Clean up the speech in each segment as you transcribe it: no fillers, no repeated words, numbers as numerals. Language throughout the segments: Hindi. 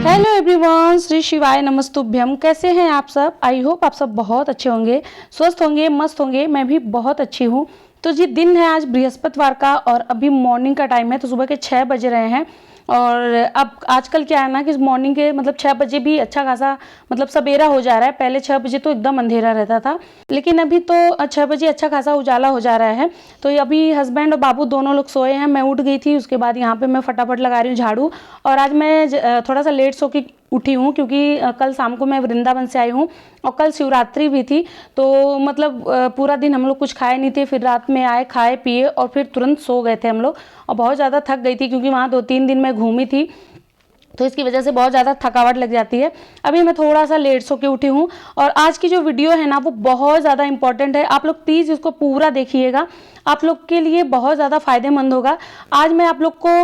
हेलो एवरीवन, श्री शिवाय नमस्तुभ्यम। कैसे हैं आप सब? आई होप आप सब बहुत अच्छे होंगे, स्वस्थ होंगे, मस्त होंगे। मैं भी बहुत अच्छी हूँ। तो जी दिन है आज बृहस्पतिवार का और अभी मॉर्निंग का टाइम है, तो सुबह के 6 बज रहे हैं। और अब आजकल क्या है ना कि मॉर्निंग के मतलब 6 बजे भी अच्छा खासा मतलब सवेरा हो जा रहा है। पहले 6 बजे तो एकदम अंधेरा रहता था, लेकिन अभी तो 6 बजे अच्छा खासा उजाला हो जा रहा है। तो अभी हस्बैंड और बाबू दोनों लोग सोए हैं, मैं उठ गई थी। उसके बाद यहाँ पे मैं फटाफट लगा रही हूँ झाड़ू। और आज मैं थोड़ा सा लेट सो के उठी हूँ क्योंकि कल शाम को मैं वृंदावन से आई हूँ और कल शिवरात्रि भी थी। तो मतलब पूरा दिन हम लोग कुछ खाए नहीं थे, फिर रात में आए, खाए पिए और फिर तुरंत सो गए थे हम लोग। और बहुत ज़्यादा थक गई थी क्योंकि वहाँ 2-3 दिन मैं घूमी थी, तो इसकी वजह से बहुत ज़्यादा थकावट लग जाती है। अभी मैं थोड़ा सा लेट सो के उठी हूँ और आज की जो वीडियो है ना वो बहुत ज़्यादा इंपॉर्टेंट है। आप लोग प्लीज़ इसको पूरा देखिएगा, आप लोग के लिए बहुत ज़्यादा फायदेमंद होगा। आज मैं आप लोग को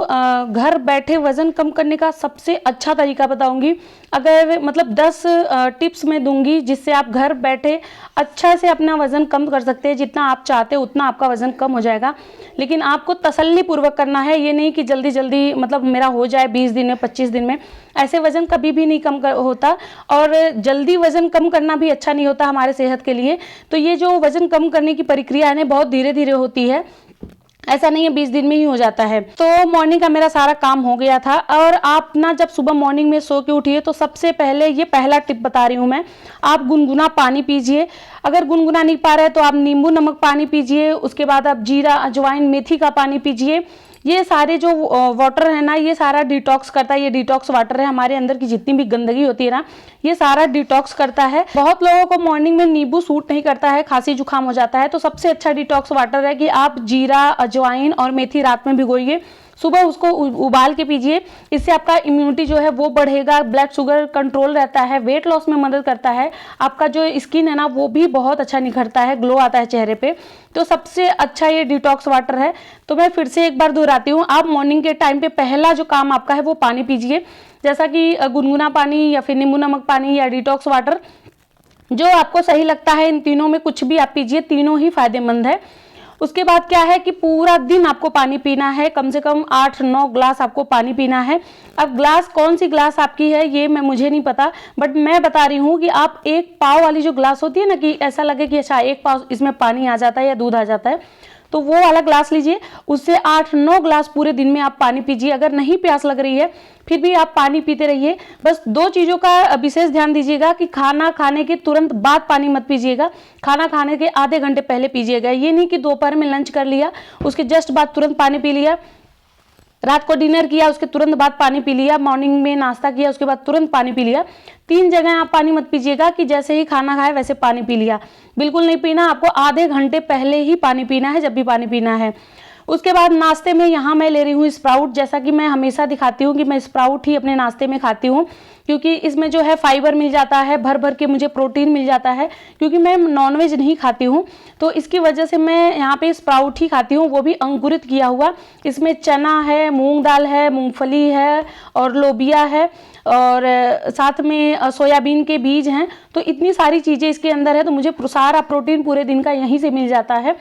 घर बैठे वज़न कम करने का सबसे अच्छा तरीका बताऊंगी। अगर मतलब 10 टिप्स मैं दूंगी जिससे आप घर बैठे अच्छा से अपना वज़न कम कर सकते हैं। जितना आप चाहते हो उतना आपका वज़न कम हो जाएगा, लेकिन आपको तसल्ली पूर्वक करना है। ये नहीं कि जल्दी जल्दी मतलब मेरा हो जाए 20 दिन में, 25 दिन में। ऐसे वज़न कभी भी नहीं कम होता और जल्दी वज़न कम करना भी अच्छा नहीं होता हमारे सेहत के लिए। तो ये जो वज़न कम करने की प्रक्रिया है ना बहुत धीरे धीरे होती है, ऐसा नहीं है 20 दिन में ही हो जाता है। तो मॉर्निंग का मेरा सारा काम हो गया था। और आप ना जब सुबह मॉर्निंग में सो के उठिए तो सबसे पहले ये पहला टिप बता रही हूँ मैं, आप गुनगुना पानी पीजिए। अगर गुनगुना नहीं पा रहे तो आप नींबू नमक पानी पीजिए। उसके बाद आप जीरा, अजवाइन, मेथी का पानी पीजिए। ये सारे जो वाटर है ना ये सारा डिटॉक्स करता है। ये डिटॉक्स वाटर है, हमारे अंदर की जितनी भी गंदगी होती है ना ये सारा डिटॉक्स करता है। बहुत लोगों को मॉर्निंग में नींबू सूट नहीं करता है, खांसी जुकाम हो जाता है। तो सबसे अच्छा डिटॉक्स वाटर है कि आप जीरा, अजवाइन और मेथी रात में भिगोइए, सुबह उसको उबाल के पीजिए। इससे आपका इम्यूनिटी जो है वो बढ़ेगा, ब्लड शुगर कंट्रोल रहता है, वेट लॉस में मदद करता है। आपका जो स्किन है ना वो भी बहुत अच्छा निखरता है, ग्लो आता है चेहरे पे। तो सबसे अच्छा ये डिटॉक्स वाटर है। तो मैं फिर से एक बार दोहराती हूँ, आप मॉर्निंग के टाइम पे पहला जो काम आपका है वो पानी पीजिए, जैसा कि गुनगुना पानी या फिर नींबू नमक पानी या डिटॉक्स वाटर, जो आपको सही लगता है। इन तीनों में कुछ भी आप पीजिए, तीनों ही फायदेमंद है। उसके बाद क्या है कि पूरा दिन आपको पानी पीना है, कम से कम 8-9 ग्लास आपको पानी पीना है। अब ग्लास कौन सी ग्लास आपकी है ये मुझे नहीं पता, बट मैं बता रही हूँ कि आप 1 पाव वाली जो ग्लास होती है ना कि ऐसा लगे कि अच्छा 1 पाव इसमें पानी आ जाता है या दूध आ जाता है, तो वो वाला ग्लास लीजिए। उससे 8-9 ग्लास पूरे दिन में आप पानी पीजिए। अगर नहीं प्यास लग रही है फिर भी आप पानी पीते रहिए। बस 2 चीज़ों का विशेष ध्यान दीजिएगा कि खाना खाने के तुरंत बाद पानी मत पीजिएगा, खाना खाने के आधे घंटे पहले पीजिएगा। ये नहीं कि दोपहर में लंच कर लिया उसके जस्ट बाद तुरंत पानी पी लिया, रात को डिनर किया उसके तुरंत बाद पानी पी लिया, मॉर्निंग में नाश्ता किया उसके बाद तुरंत पानी पी लिया। 3 जगह आप पानी मत पीजिएगा कि जैसे ही खाना खाए वैसे पानी पी लिया, बिल्कुल नहीं पीना। आपको आधे घंटे पहले ही पानी पीना है जब भी पानी पीना है। उसके बाद नाश्ते में यहाँ मैं ले रही हूँ स्प्राउट। जैसा कि मैं हमेशा दिखाती हूँ कि मैं स्प्राउट ही अपने नाश्ते में खाती हूँ, क्योंकि इसमें जो है फाइबर मिल जाता है, भर भर के मुझे प्रोटीन मिल जाता है। क्योंकि मैं नॉनवेज नहीं खाती हूँ तो इसकी वजह से मैं यहाँ पे स्प्राउट ही खाती हूँ, वो भी अंकुरित किया हुआ। इसमें चना है, मूंग दाल है, मूंगफली है और लोबिया है और साथ में सोयाबीन के बीज हैं। तो इतनी सारी चीज़ें इसके अंदर है, तो मुझे सारा प्रोटीन पूरे दिन का यहीं से मिल जाता है।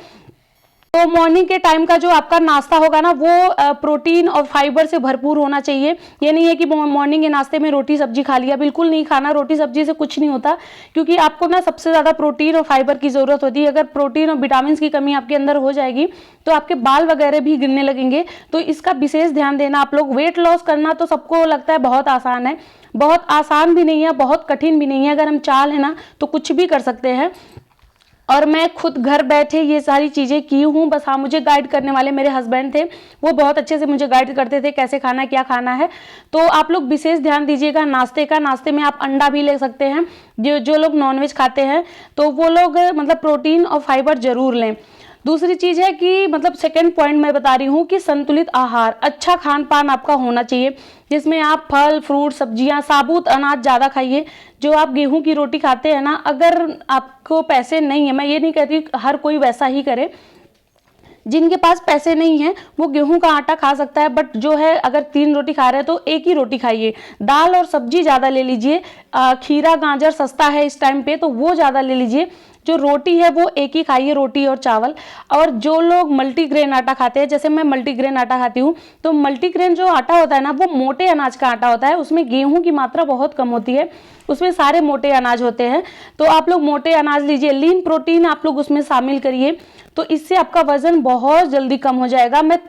तो मॉर्निंग के टाइम का जो आपका नाश्ता होगा ना वो प्रोटीन और फाइबर से भरपूर होना चाहिए। ये नहीं है कि मॉर्निंग के नाश्ते में रोटी सब्जी खा लिया, बिल्कुल नहीं खाना। रोटी सब्जी से कुछ नहीं होता, क्योंकि आपको ना सबसे ज़्यादा प्रोटीन और फाइबर की ज़रूरत होती है। अगर प्रोटीन और विटामिन की कमी आपके अंदर हो जाएगी तो आपके बाल वगैरह भी गिरने लगेंगे। तो इसका विशेष ध्यान देना आप लोग। वेट लॉस करना तो सबको लगता है बहुत आसान है, बहुत आसान भी नहीं है, बहुत कठिन भी नहीं है। अगर हम चाह लें ना तो कुछ भी कर सकते हैं। और मैं खुद घर बैठे ये सारी चीज़ें की हूँ। बस हाँ, मुझे गाइड करने वाले मेरे हस्बैंड थे, वो बहुत अच्छे से मुझे गाइड करते थे कैसे खाना है, क्या खाना है। तो आप लोग विशेष ध्यान दीजिएगा नाश्ते का। नाश्ते में आप अंडा भी ले सकते हैं। जो लोग नॉनवेज खाते हैं तो वो लोग मतलब प्रोटीन और फाइबर जरूर लें। दूसरी चीज़ है कि मतलब सेकंड पॉइंट मैं बता रही हूँ कि संतुलित आहार, अच्छा खान पान आपका होना चाहिए, जिसमें आप फल, फ्रूट, सब्जियां, साबुत अनाज ज़्यादा खाइए। जो आप गेहूं की रोटी खाते हैं ना, अगर आपको पैसे नहीं है, मैं ये नहीं कहती हर कोई वैसा ही करे, जिनके पास पैसे नहीं है वो गेहूं का आटा खा सकता है, बट जो है अगर 3 रोटी खा रहे हैं तो एक ही रोटी खाइए। दाल और सब्जी ज़्यादा ले लीजिए। खीरा गाजर सस्ता है इस टाइम पे तो वो ज़्यादा ले लीजिए। जो रोटी है वो एक ही खाइए, रोटी और चावल। और जो लोग मल्टीग्रेन आटा खाते हैं, जैसे मैं मल्टीग्रेन आटा खाती हूँ, तो मल्टीग्रेन जो आटा होता है ना वो मोटे अनाज का आटा होता है, उसमें गेहूं की मात्रा बहुत कम होती है, उसमें सारे मोटे अनाज होते हैं। तो आप लोग मोटे अनाज लीजिए, लीन प्रोटीन आप लोग उसमें शामिल करिए, तो इससे आपका वजन बहुत जल्दी कम हो जाएगा। मैं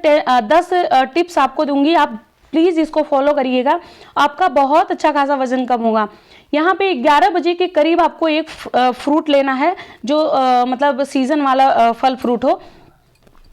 10 टिप्स आपको दूंगी, आप प्लीज़ इसको फॉलो करिएगा, आपका बहुत अच्छा खासा वजन कम होगा। यहाँ पे 11 बजे के करीब आपको एक फ्रूट लेना है जो मतलब सीजन वाला फल फ्रूट हो।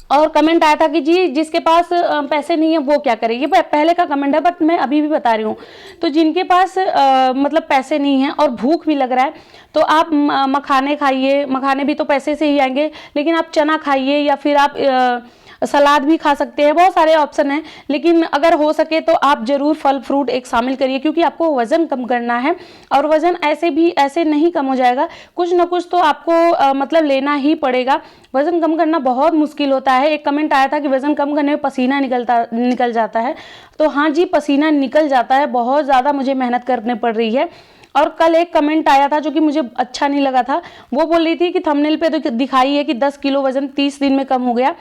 और कमेंट आया था कि जी जिसके पास पैसे नहीं है वो क्या करे, ये पहले का कमेंट है बट मैं अभी भी बता रही हूँ। तो जिनके पास मतलब पैसे नहीं है और भूख भी लग रहा है तो आप मखाने खाइए, मखाने भी तो पैसे से ही आएंगे, लेकिन आप चना खाइए या फिर आप सलाद भी खा सकते हैं, बहुत सारे ऑप्शन हैं। लेकिन अगर हो सके तो आप जरूर फल फ्रूट एक शामिल करिए, क्योंकि आपको वजन कम करना है और वजन ऐसे नहीं कम हो जाएगा, कुछ ना कुछ तो आपको मतलब लेना ही पड़ेगा। वजन कम करना बहुत मुश्किल होता है। एक कमेंट आया था कि वजन कम करने में पसीना निकल जाता है, तो हाँ जी पसीना निकल जाता है, बहुत ज़्यादा मुझे मेहनत करनी पड़ रही है। और कल एक कमेंट आया था जो कि मुझे अच्छा नहीं लगा था, वो बोल रही थी कि थंबनेल पे तो दिखाई है कि 10 किलो वजन 30 दिन में कम हो गया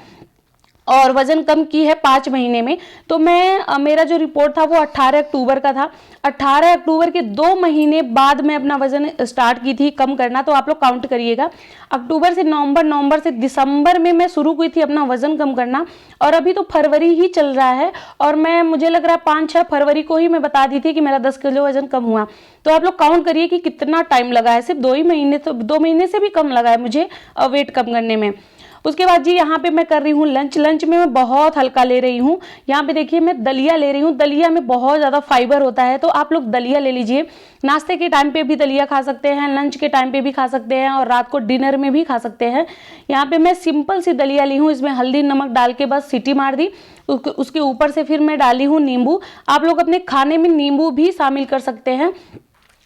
और वजन कम की है 5 महीने में। तो मैं मेरा जो रिपोर्ट था वो 18 अक्टूबर का था, 18 अक्टूबर के 2 महीने बाद मैं अपना वजन स्टार्ट की थी कम करना। तो आप लोग काउंट करिएगा, अक्टूबर से नवंबर, नवंबर से दिसंबर में मैं शुरू की थी अपना वजन कम करना, और अभी तो फरवरी ही चल रहा है और मैं मुझे लग रहा है 5-6 फरवरी को ही मैं बता दी थी कि मेरा 10 किलो वजन कम हुआ। तो आप लोग काउंट करिए कि कितना टाइम लगा है, सिर्फ 2 ही महीने, तो 2 महीने से भी कम लगा है मुझे वेट कम करने में। उसके बाद जी यहाँ पे मैं कर रही हूँ लंच में मैं बहुत हल्का ले रही हूँ। यहाँ पे देखिए मैं दलिया ले रही हूँ, दलिया में बहुत ज़्यादा फाइबर होता है, तो आप लोग दलिया ले लीजिए। नाश्ते के टाइम पे भी दलिया खा सकते हैं, लंच के टाइम पे भी खा सकते हैं और रात को डिनर में भी खा सकते हैं। यहाँ पे मैं सिंपल सी दलिया ली हूँ, इसमें हल्दी नमक डाल के बस सीटी मार दी, उसके ऊपर से फिर मैं डाली हूँ नींबू। आप लोग अपने खाने में नींबू भी शामिल कर सकते हैं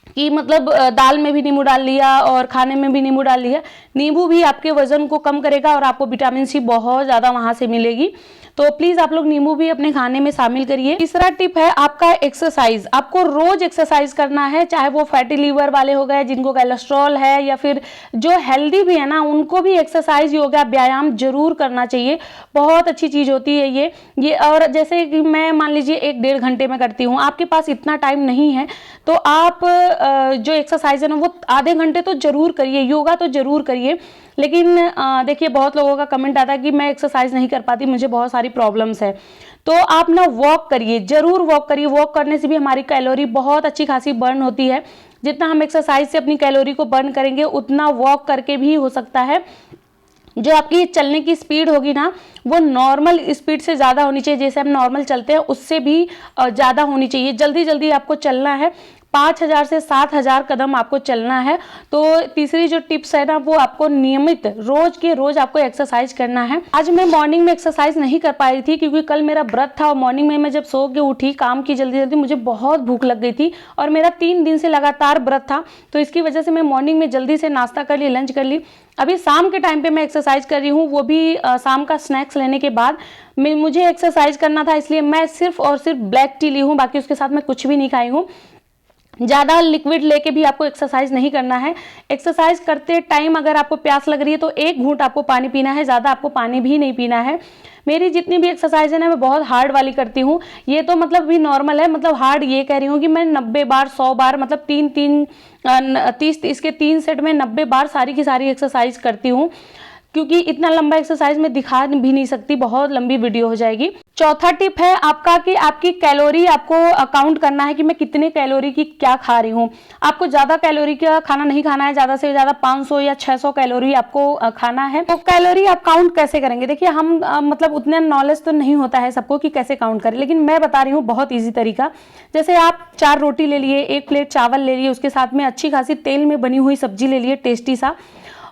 कि मतलब दाल में भी नींबू डाल लिया और खाने में भी नींबू डाल लिया। नींबू भी आपके वजन को कम करेगा और आपको विटामिन सी बहुत ज़्यादा वहाँ से मिलेगी, तो प्लीज़ आप लोग नींबू भी अपने खाने में शामिल करिए। तीसरा टिप है आपका एक्सरसाइज। आपको रोज एक्सरसाइज करना है, चाहे वो फैटी लीवर वाले हो गए, जिनको कोलेस्ट्रॉल है, या फिर जो हेल्दी भी है ना उनको भी एक्सरसाइज, योगा, व्यायाम जरूर करना चाहिए। बहुत अच्छी चीज़ होती है ये। और जैसे कि मैं मान लीजिए 1-1.5 घंटे में करती हूँ, आपके पास इतना टाइम नहीं है तो आप जो एक्सरसाइज है ना वो आधे घंटे तो जरूर करिए, योगा तो जरूर करिए। लेकिन देखिए बहुत लोगों का कमेंट आता है कि मैं एक्सरसाइज नहीं कर पाती, मुझे बहुत सारी प्रॉब्लम्स है। तो आप ना वॉक करिए, जरूर वॉक करिए। वॉक करने से भी हमारी कैलोरी बहुत अच्छी खासी बर्न होती है। जितना हम एक्सरसाइज से अपनी कैलोरी को बर्न करेंगे उतना वॉक करके भी हो सकता है। जो आपकी चलने की स्पीड होगी ना वो नॉर्मल स्पीड से ज़्यादा होनी चाहिए, जैसे हम नॉर्मल चलते हैं उससे भी ज़्यादा होनी चाहिए। जल्दी जल्दी आपको चलना है, 5000 से 7000 कदम आपको चलना है। तो तीसरी जो टिप्स है ना वो आपको नियमित रोज के रोज आपको एक्सरसाइज करना है। आज मैं मॉर्निंग में एक्सरसाइज नहीं कर पा रही थी क्योंकि कल मेरा व्रत था और मॉर्निंग में मैं जब सो के उठी काम की जल्दी जल्दी, मुझे बहुत भूख लग गई थी और मेरा 3 दिन से लगातार व्रत था, तो इसकी वजह से मैं मॉर्निंग में जल्दी से नाश्ता कर ली, लंच कर ली। अभी शाम के टाइम पे मैं एक्सरसाइज कर रही हूँ, वो भी शाम का स्नैक्स लेने के बाद। मुझे एक्सरसाइज करना था इसलिए मैं सिर्फ और सिर्फ ब्लैक टी ली हूँ, बाकी उसके साथ मैं कुछ भी नहीं खाई हूँ। ज़्यादा लिक्विड लेके भी आपको एक्सरसाइज नहीं करना है। एक्सरसाइज करते टाइम अगर आपको प्यास लग रही है तो 1 घूंट आपको पानी पीना है, ज़्यादा आपको पानी भी नहीं पीना है। मेरी जितनी भी एक्सरसाइज है ना मैं बहुत हार्ड वाली करती हूँ, ये तो मतलब भी नॉर्मल है, मतलब हार्ड ये कह रही हूँ कि मैं 90 बार 100 बार मतलब 30 के 3 सेट में 90 बार सारी की सारी एक्सरसाइज करती हूँ, क्योंकि इतना लंबा एक्सरसाइज में दिखा भी नहीं सकती, बहुत लंबी वीडियो हो जाएगी। चौथा टिप है आपका कि आपकी कैलोरी आपको काउंट करना है कि मैं कितने कैलोरी की क्या खा रही हूँ। आपको ज़्यादा कैलोरी का खाना नहीं खाना है, ज़्यादा से ज़्यादा 500 या 600 कैलोरी आपको खाना है। तो कैलोरी आप काउंट कैसे करेंगे? देखिए हम मतलब उतना नॉलेज तो नहीं होता है सबको कि कैसे काउंट करें, लेकिन मैं बता रही हूँ बहुत ईजी तरीका। जैसे आप 4 रोटी ले लिए, 1 प्लेट चावल ले लिए, उसके साथ में अच्छी खासी तेल में बनी हुई सब्जी ले लिए टेस्टी सा,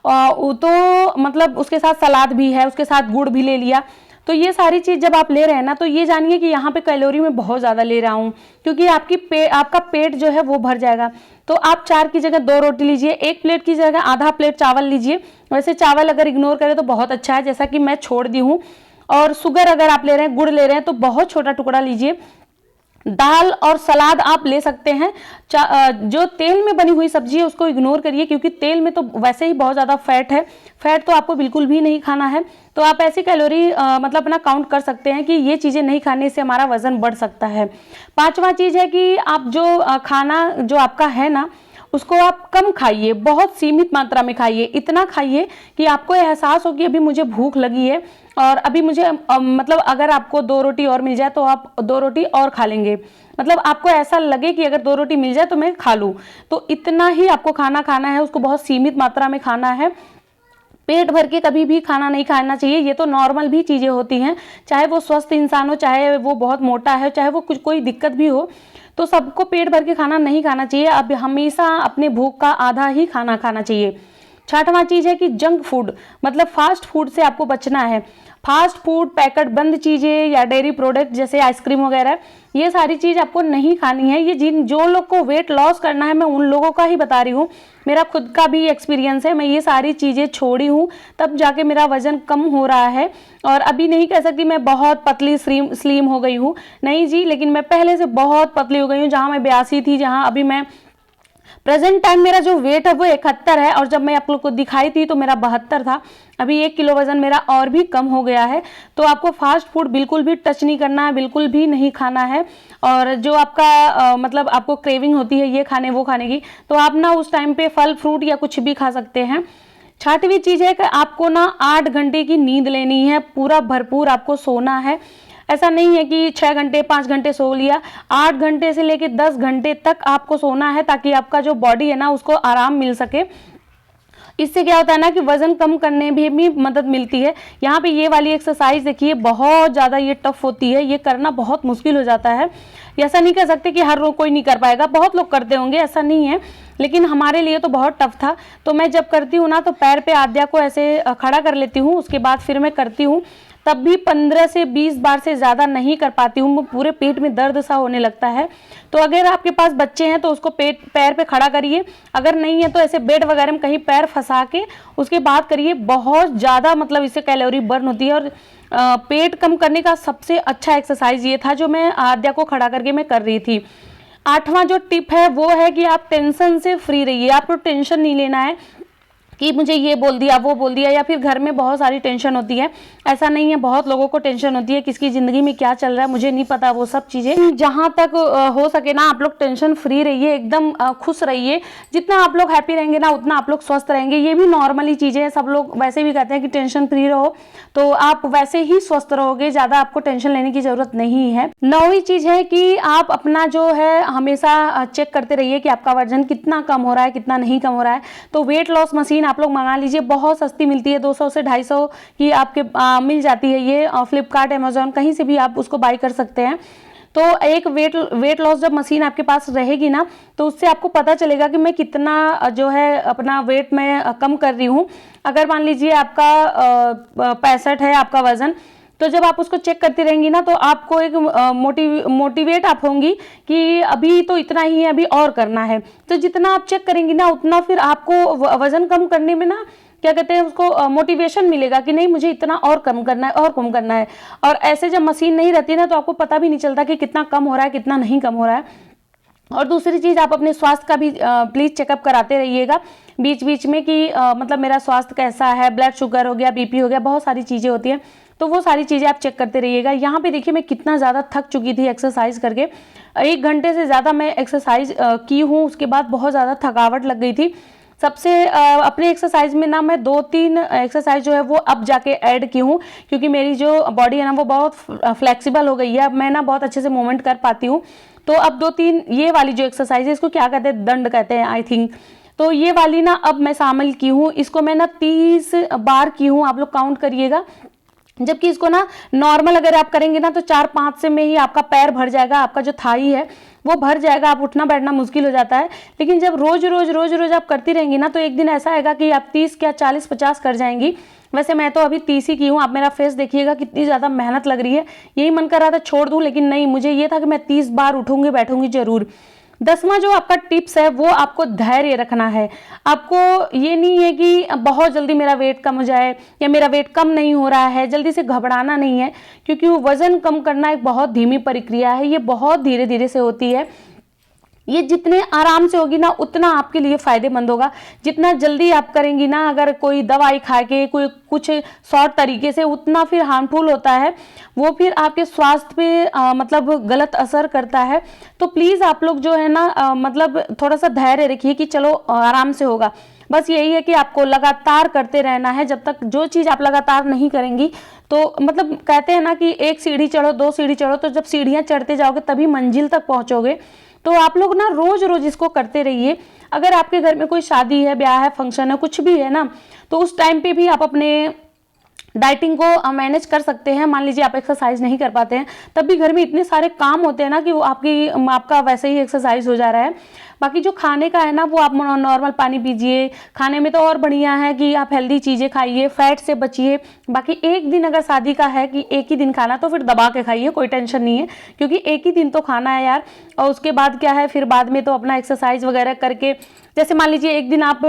तो मतलब उसके साथ सलाद भी है, उसके साथ गुड़ भी ले लिया। तो ये सारी चीज़ जब आप ले रहे हैं ना तो ये जानिए कि यहाँ पे कैलोरी मैं बहुत ज़्यादा ले रहा हूँ, क्योंकि आपका पेट जो है वो भर जाएगा। तो आप 4 की जगह 2 रोटी लीजिए, 1 प्लेट की जगह आधा प्लेट चावल लीजिए। वैसे चावल अगर इग्नोर करें तो बहुत अच्छा है, जैसा कि मैं छोड़ दी हूँ। और शुगर अगर आप ले रहे हैं, गुड़ ले रहे हैं तो बहुत छोटा टुकड़ा लीजिए। दाल और सलाद आप ले सकते हैं। जो तेल में बनी हुई सब्जी है उसको इग्नोर करिए, क्योंकि तेल में तो वैसे ही बहुत ज़्यादा फैट है, फैट तो आपको बिल्कुल भी नहीं खाना है। तो आप ऐसी कैलोरी मतलब अपना काउंट कर सकते हैं कि ये चीज़ें नहीं खाने से हमारा वज़न बढ़ सकता है। पांचवा चीज़ है कि आप जो खाना जो आपका है ना उसको आप कम खाइए, बहुत सीमित मात्रा में खाइए। इतना खाइए कि आपको एहसास हो कि अभी मुझे भूख लगी है और अभी मुझे मतलब अगर आपको 2 रोटी और मिल जाए तो आप 2 रोटी और खा लेंगे, मतलब आपको ऐसा लगे कि अगर 2 रोटी मिल जाए तो मैं खा लूँ। तो इतना ही आपको खाना है, उसको बहुत सीमित मात्रा में खाना है। पेट भर के कभी भी खाना नहीं खाना चाहिए। ये तो नॉर्मल भी चीज़ें होती हैं, चाहे वो स्वस्थ इंसान हो, चाहे वो बहुत मोटा है, चाहे वो कुछ कोई दिक्कत भी हो, तो सबको पेट भर के खाना नहीं खाना चाहिए। अब हमेशा अपने भूख का आधा ही खाना खाना चाहिए। छठवां चीज़ है कि जंक फूड मतलब फास्ट फूड से आपको बचना है। फास्ट फूड, पैकेट बंद चीज़ें या डेयरी प्रोडक्ट जैसे आइसक्रीम वगैरह, ये सारी चीज़ आपको नहीं खानी है। ये जो लोग को वेट लॉस करना है मैं उन लोगों का ही बता रही हूँ, मेरा खुद का भी एक्सपीरियंस है। मैं ये सारी चीज़ें छोड़ी हूँ तब जाके मेरा वज़न कम हो रहा है। और अभी नहीं कह सकती मैं बहुत पतली स्लिम हो गई हूँ, नहीं जी, लेकिन मैं पहले से बहुत पतली हो गई हूँ। जहाँ मैं 82 थी, जहाँ अभी मैं प्रेजेंट टाइम मेरा जो वेट है वो 71 है, और जब मैं आप लोग को दिखाई थी तो मेरा 72 था। अभी 1 किलो वजन मेरा और भी कम हो गया है। तो आपको फास्ट फूड बिल्कुल भी टच नहीं करना है, बिल्कुल भी नहीं खाना है। और जो आपका मतलब आपको क्रेविंग होती है ये खाने वो खाने की, तो आप ना उस टाइम पे फल फ्रूट या कुछ भी खा सकते हैं। छठवीं चीज़ है कि आपको ना 8 घंटे की नींद लेनी है, पूरा भरपूर आपको सोना है। ऐसा नहीं है कि 6 घंटे 5 घंटे सो लिया, 8 घंटे से लेकर 10 घंटे तक आपको सोना है, ताकि आपका जो बॉडी है ना उसको आराम मिल सके। इससे क्या होता है ना कि वजन कम करने में भी मदद मिलती है। यहाँ पे ये वाली एक्सरसाइज देखिए, बहुत ज़्यादा ये टफ होती है, ये करना बहुत मुश्किल हो जाता है। ऐसा नहीं कह सकते कि हर कोई नहीं कर पाएगा, बहुत लोग करते होंगे, ऐसा नहीं है, लेकिन हमारे लिए तो बहुत टफ था। तो मैं जब करती हूँ ना तो पैर पे आद्या को ऐसे खड़ा कर लेती हूँ, उसके बाद फिर मैं करती हूँ, तब भी 15 से 20 बार से ज़्यादा नहीं कर पाती हूँ, पूरे पेट में दर्द सा होने लगता है। तो अगर आपके पास बच्चे हैं तो उसको पैर पे खड़ा करिए, अगर नहीं है तो ऐसे बेड वगैरह में कहीं पैर फंसा के उसके बाद करिए। बहुत ज़्यादा मतलब इससे कैलोरी बर्न होती है। और पेट कम करने का सबसे अच्छा एक्सरसाइज ये था जो मैं आद्या को खड़ा करके मैं कर रही थी। 8वां जो टिप है वो है कि आप टेंशन से फ्री रहिए। आपको टेंशन नहीं लेना है कि मुझे ये बोल दिया वो बोल दिया, या फिर घर में बहुत सारी टेंशन होती है, ऐसा नहीं है। बहुत लोगों को टेंशन होती है किसकी ज़िंदगी में क्या चल रहा है मुझे नहीं पता, वो सब चीज़ें। जहाँ तक हो सके ना आप लोग टेंशन फ्री रहिए, एकदम खुश रहिए। जितना आप लोग हैप्पी रहेंगे ना उतना आप लोग स्वस्थ रहेंगे। ये भी नॉर्मली चीज़ें हैं, सब लोग वैसे भी कहते हैं कि टेंशन फ्री रहो, तो आप वैसे ही स्वस्थ रहोगे, ज़्यादा आपको टेंशन लेने की ज़रूरत नहीं है। 9वीं चीज़ है कि आप अपना जो है हमेशा चेक करते रहिए कि आपका वजन कितना कम हो रहा है, कितना नहीं कम हो रहा है। तो वेट लॉस मशीन आप लोग मंगा लीजिए, बहुत सस्ती मिलती है, 200 से 250 की आपके मिल जाती है। ये फ्लिपकार्ट, अमेजोन, कहीं से भी आप उसको बाई कर सकते हैं। तो एक वेट लॉस जब मशीन आपके पास रहेगी ना तो उससे आपको पता चलेगा कि मैं कितना जो है अपना वेट में कम कर रही हूँ। अगर मान लीजिए आपका 65 है आपका वजन, तो जब आप उसको चेक करती रहेंगी ना तो आपको एक मोटिवेट आप होंगी कि अभी तो इतना ही है, अभी और करना है। तो जितना आप चेक करेंगी ना उतना फिर आपको वजन कम करने में ना क्या कहते हैं उसको मोटिवेशन मिलेगा कि नहीं मुझे इतना और कम करना है और कम करना है। और ऐसे जब मशीन नहीं रहती है ना तो आपको पता भी नहीं चलता कि कितना कम हो रहा है कितना नहीं कम हो रहा है। और दूसरी चीज़, आप अपने स्वास्थ्य का भी प्लीज़ चेकअप कराते रहिएगा बीच बीच में कि मतलब मेरा स्वास्थ्य कैसा है, ब्लड शुगर हो गया, बीपी हो गया, बहुत सारी चीज़ें होती हैं, तो वो सारी चीज़ें आप चेक करते रहिएगा। यहाँ पे देखिए मैं कितना ज़्यादा थक चुकी थी एक्सरसाइज करके, 1 घंटे से ज़्यादा मैं एक्सरसाइज की हूँ, उसके बाद बहुत ज़्यादा थकावट लग गई थी। सबसे अपने एक्सरसाइज में ना मैं 2-3 एक्सरसाइज जो है वो अब जाके ऐड की हूँ, क्योंकि मेरी जो बॉडी है ना वो बहुत फ्लेक्सिबल हो गई है, अब मैं ना बहुत अच्छे से मूवमेंट कर पाती हूँ। तो अब 2-3 ये वाली जो एक्सरसाइज है, इसको क्या कहते हैं, दंड कहते हैं आई थिंक, तो ये वाली ना अब मैं शामिल की हूँ। इसको मैं ना 30 बार की हूँ, आप लोग काउंट करिएगा। जबकि इसको ना नॉर्मल अगर आप करेंगे ना तो 4-5 से में ही आपका पैर भर जाएगा, आपका जो थाई है वो भर जाएगा, आप उठना बैठना मुश्किल हो जाता है। लेकिन जब रोज रोज आप करती रहेंगी ना तो एक दिन ऐसा आएगा कि आप 30 क्या 40-50 कर जाएंगी। वैसे मैं तो अभी 30 ही की हूँ। आप मेरा फेस देखिएगा कितनी ज़्यादा मेहनत लग रही है, यही मन कर रहा था छोड़ दूँ, लेकिन नहीं, मुझे ये था कि मैं 30 बार उठूंगी बैठूंगी जरूर। 10वां जो आपका टिप्स है वो आपको धैर्य रखना है। आपको ये नहीं है कि बहुत जल्दी मेरा वेट कम हो जाए या मेरा वेट कम नहीं हो रहा है, जल्दी से घबराना नहीं है, क्योंकि वो वज़न कम करना एक बहुत धीमी प्रक्रिया है, ये बहुत धीरे-धीरे से होती है। ये जितने आराम से होगी ना उतना आपके लिए फ़ायदेमंद होगा। जितना जल्दी आप करेंगी ना, अगर कोई दवाई खा के कोई कुछ शॉर्ट तरीके से, उतना फिर हार्मफुल होता है, वो फिर आपके स्वास्थ्य पे मतलब गलत असर करता है। तो प्लीज़ आप लोग जो है ना मतलब थोड़ा सा धैर्य रखिए कि चलो आराम से होगा। बस यही है कि आपको लगातार करते रहना है। जब तक जो चीज़ आप लगातार नहीं करेंगी तो मतलब कहते हैं ना कि एक सीढ़ी चढ़ो, 2 सीढ़ी चढ़ो, तो जब सीढ़ियाँ चढ़ते जाओगे तभी मंजिल तक पहुँचोगे। तो आप लोग ना रोज रोज इसको करते रहिए। अगर आपके घर में कोई शादी है, ब्याह है, फंक्शन है, कुछ भी है ना, तो उस टाइम पे भी आप अपने डाइटिंग को मैनेज कर सकते हैं। मान लीजिए आप एक्सरसाइज नहीं कर पाते हैं, तब भी घर में इतने सारे काम होते हैं ना कि वो आपका वैसे ही एक्सरसाइज हो जा रहा है। बाकी जो खाने का है ना, वो आप नॉर्मल पानी पीजिए। खाने में तो और बढ़िया है कि आप हेल्दी चीज़ें खाइए, फैट से बचिए। बाकी एक दिन अगर शादी का है कि एक ही दिन खाना, तो फिर दबा के खाइए, कोई टेंशन नहीं है, क्योंकि एक ही दिन तो खाना है यार। और उसके बाद क्या है, फिर बाद में तो अपना एक्सरसाइज वगैरह करके, जैसे मान लीजिए एक दिन आप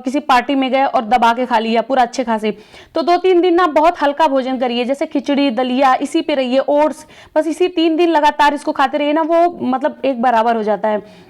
किसी पार्टी में गए और दबा के खा लिया पूरा अच्छे खासे, तो 2-3 दिन ना बहुत हल्का भोजन करिए, जैसे खिचड़ी, दलिया, इसी पे रहिए, ओट्स, बस इसी 3 दिन लगातार इसको खाते रहिए ना, वो मतलब एक बराबर हो जाता है।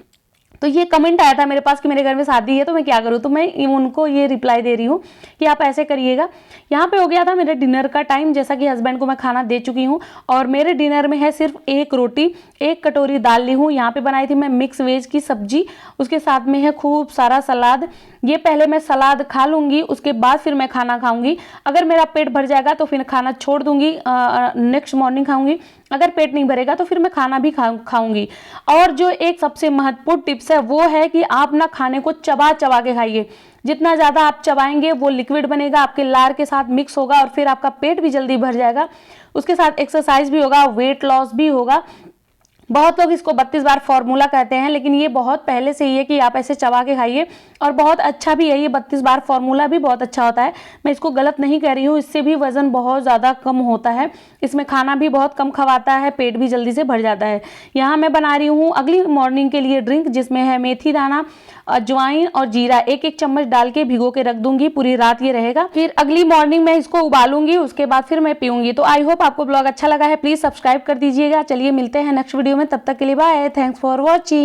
तो ये कमेंट आया था मेरे पास कि मेरे घर में शादी है तो मैं क्या करूँ, तो मैं उनको ये रिप्लाई दे रही हूँ कि आप ऐसे करिएगा। यहाँ पे हो गया था मेरे डिनर का टाइम। जैसा कि हस्बैंड को मैं खाना दे चुकी हूँ और मेरे डिनर में है सिर्फ 1 रोटी, 1 कटोरी दाल ली हूँ। यहाँ पे बनाई थी मैं मिक्स वेज की सब्जी, उसके साथ में है खूब सारा सलाद। ये पहले मैं सलाद खा लूँगी, उसके बाद फिर मैं खाना खाऊंगी। अगर मेरा पेट भर जाएगा तो फिर खाना छोड़ दूंगी, नेक्स्ट मॉर्निंग खाऊंगी। अगर पेट नहीं भरेगा तो फिर मैं खाना भी खाऊंगी। और जो एक सबसे महत्वपूर्ण टिप्स है वो है कि आप ना खाने को चबा चबा के खाइए। जितना ज़्यादा आप चबाएंगे वो लिक्विड बनेगा, आपके लार के साथ मिक्स होगा और फिर आपका पेट भी जल्दी भर जाएगा। उसके साथ एक्सरसाइज भी होगा, वेट लॉस भी होगा। बहुत लोग इसको 32 बार फॉर्मूला कहते हैं, लेकिन ये बहुत पहले से ही है कि आप ऐसे चबा के खाइए, और बहुत अच्छा भी है। ये 32 बार फॉर्मूला भी बहुत अच्छा होता है, मैं इसको गलत नहीं कह रही हूँ। इससे भी वजन बहुत ज़्यादा कम होता है। इसमें खाना भी बहुत कम खवाता है, पेट भी जल्दी से भर जाता है। यहाँ मैं बना रही हूँ अगली मॉर्निंग के लिए ड्रिंक, जिसमें है मेथी दाना, अजवाइन और जीरा, 1-1 चम्मच डाल के भिगो के रख दूंगी, पूरी रात ये रहेगा। फिर अगली मॉर्निंग मैं इसको उबालूंगी, उसके बाद फिर मैं पीऊंगी। तो आई होप आपको ब्लॉग अच्छा लगा है, प्लीज सब्सक्राइब कर दीजिएगा। चलिए मिलते हैं नेक्स्ट वीडियो में, तब तक के लिए बाय, थैंक्स फॉर वॉचिंग।